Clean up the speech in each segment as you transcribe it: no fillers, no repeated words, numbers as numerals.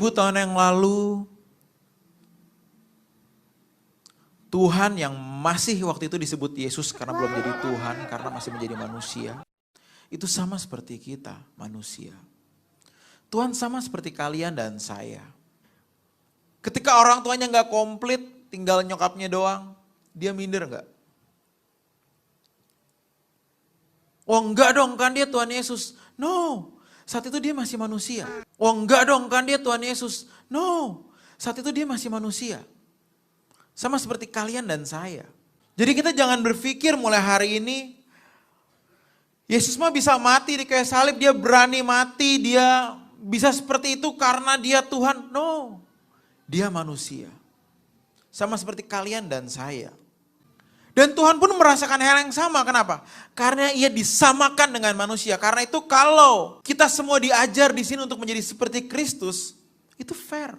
Tahun yang lalu, Tuhan yang masih waktu itu disebut Yesus karena belum jadi Tuhan, karena masih menjadi manusia. Itu sama seperti kita, manusia. Tuhan sama seperti kalian dan saya. Ketika orang tuanya gak komplit, tinggal nyokapnya doang, dia minder gak? Oh enggak dong, kan dia Tuhan Yesus. No, saat itu dia masih manusia. Oh enggak dong, kan dia Tuhan Yesus. No, saat itu dia masih manusia. Sama seperti kalian dan saya. Jadi kita jangan berpikir mulai hari ini, Yesus mah bisa mati di kayu salib, dia berani mati, dia bisa seperti itu karena dia Tuhan. No, dia manusia. Sama seperti kalian dan saya. Dan Tuhan pun merasakan hal yang sama. Kenapa? Karena ia disamakan dengan manusia. Karena itu kalau kita semua diajar di sini untuk menjadi seperti Kristus, itu fair.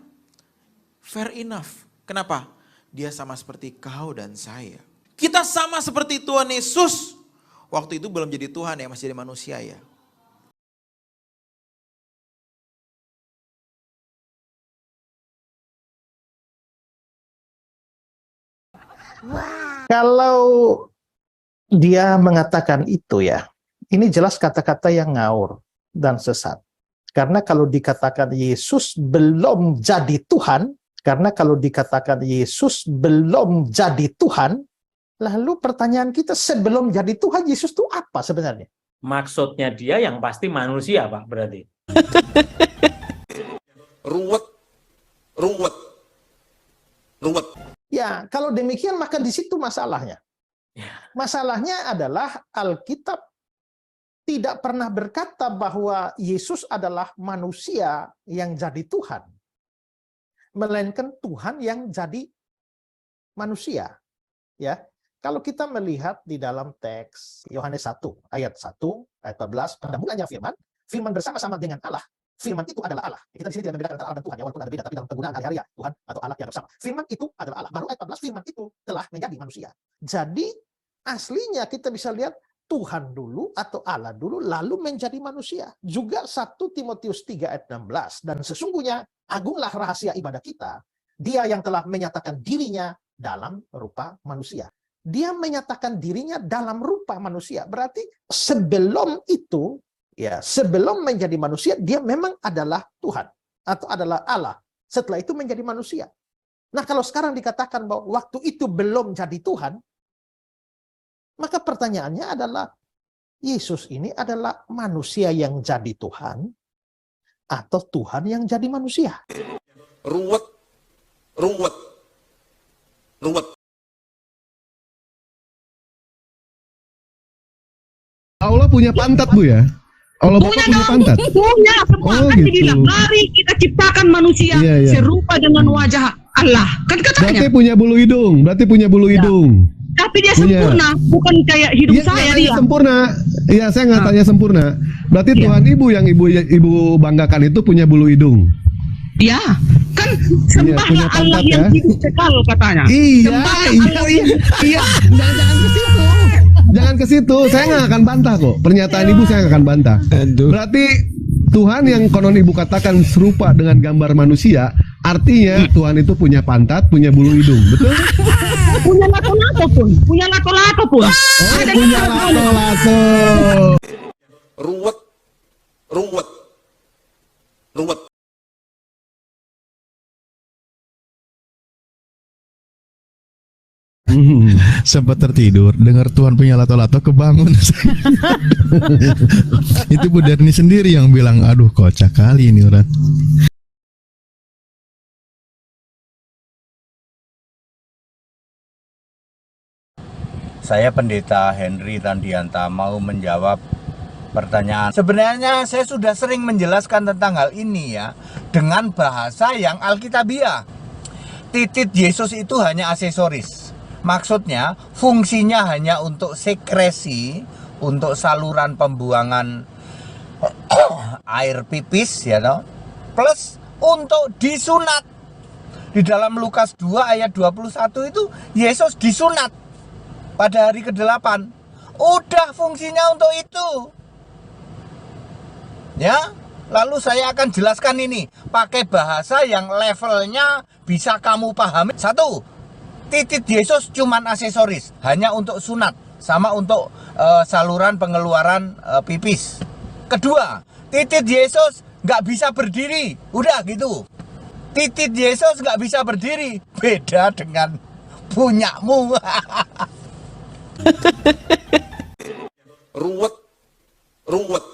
Fair enough. Kenapa? Dia sama seperti kau dan saya. Kita sama seperti Tuhan Yesus. Waktu itu belum jadi Tuhan ya, masih jadi manusia ya. Kalau dia mengatakan itu ya, ini jelas kata-kata yang ngawur dan sesat. Karena kalau dikatakan Yesus belum jadi Tuhan, lalu pertanyaan kita sebelum jadi Tuhan, Yesus itu apa sebenarnya? Maksudnya dia yang pasti manusia, Pak, berarti. Ruwet. Ya, kalau demikian maka di situ masalahnya. Masalahnya adalah Alkitab tidak pernah berkata bahwa Yesus adalah manusia yang jadi Tuhan. Melainkan Tuhan yang jadi manusia. Ya. Kalau kita melihat di dalam teks Yohanes 1 ayat 14, pada mulanya firman bersama-sama dengan Allah. Firman itu adalah Allah. Kita di sini tidak membedakan antara Allah dan Tuhan, ya, walaupun ada beda, tapi dalam penggunaan hari-hari ya, Tuhan atau Allah yang bersama. Firman itu adalah Allah. Baru ayat 14, firman itu telah menjadi manusia. Jadi aslinya kita bisa lihat Tuhan dulu atau Allah dulu lalu menjadi manusia. Juga 1 Timotius 3 ayat 16. Dan sesungguhnya agunglah rahasia ibadah kita. Dia yang telah menyatakan dirinya dalam rupa manusia. Dia menyatakan dirinya dalam rupa manusia. Berarti sebelum itu, ya, sebelum menjadi manusia, dia memang adalah Tuhan atau adalah Allah. Setelah itu menjadi manusia. Nah, kalau sekarang dikatakan bahwa waktu itu belum jadi Tuhan, maka pertanyaannya adalah, Yesus ini adalah manusia yang jadi Tuhan atau Tuhan yang jadi manusia? Ruwet. Allah punya pantat, Bu, ya? Allah Bapa punya pantat? Punya, semua Oh, kan gitu. dibilang, mari kita ciptakan manusia serupa dengan wajah Allah. Kan katanya. Berarti punya bulu hidung, Tapi dia sempurna, bukan kayak hidup saya dia. Sempurna. Iya, saya nggak tanya sempurna. Berarti Tuhan Ibu yang ibu banggakan itu punya bulu hidung. Ya, kan sembahlah punya Allah pantat, yang ya? hidup kekal katanya. Iya. Jangan ke situ. Jangan ke situ. Saya nggak akan bantah kok. Pernyataan Ibu saya nggak akan bantah. Berarti Tuhan yang konon Ibu katakan serupa dengan gambar manusia, artinya Tuhan itu punya pantat, punya bulu hidung, betul? Punya lato-lato pun. Oh, punya lato-lato. Ruwet. Sempat tertidur, dengar Tuhan punya lato-lato, kebangun. Itu Bu Derni sendiri yang bilang, aduh kocak kali ini orang. Saya Pendeta Henry Randianta mau menjawab pertanyaan. Sebenarnya saya sudah sering menjelaskan tentang hal ini ya, dengan bahasa yang alkitabiah. Titit Yesus itu hanya aksesoris. Maksudnya fungsinya hanya untuk sekresi, untuk saluran pembuangan air pipis ya toh. Plus untuk disunat. Di dalam Lukas 2 ayat 21 itu Yesus disunat pada hari ke-8. Udah fungsinya untuk itu. Ya, lalu saya akan jelaskan ini pakai bahasa yang levelnya bisa kamu pahami. 1. Titit Yesus cuman aksesoris, hanya untuk sunat, sama untuk saluran pengeluaran pipis. Kedua, titit Yesus nggak bisa berdiri, udah gitu. Titit Yesus nggak bisa berdiri, beda dengan punyamu. ruwet, ruwet.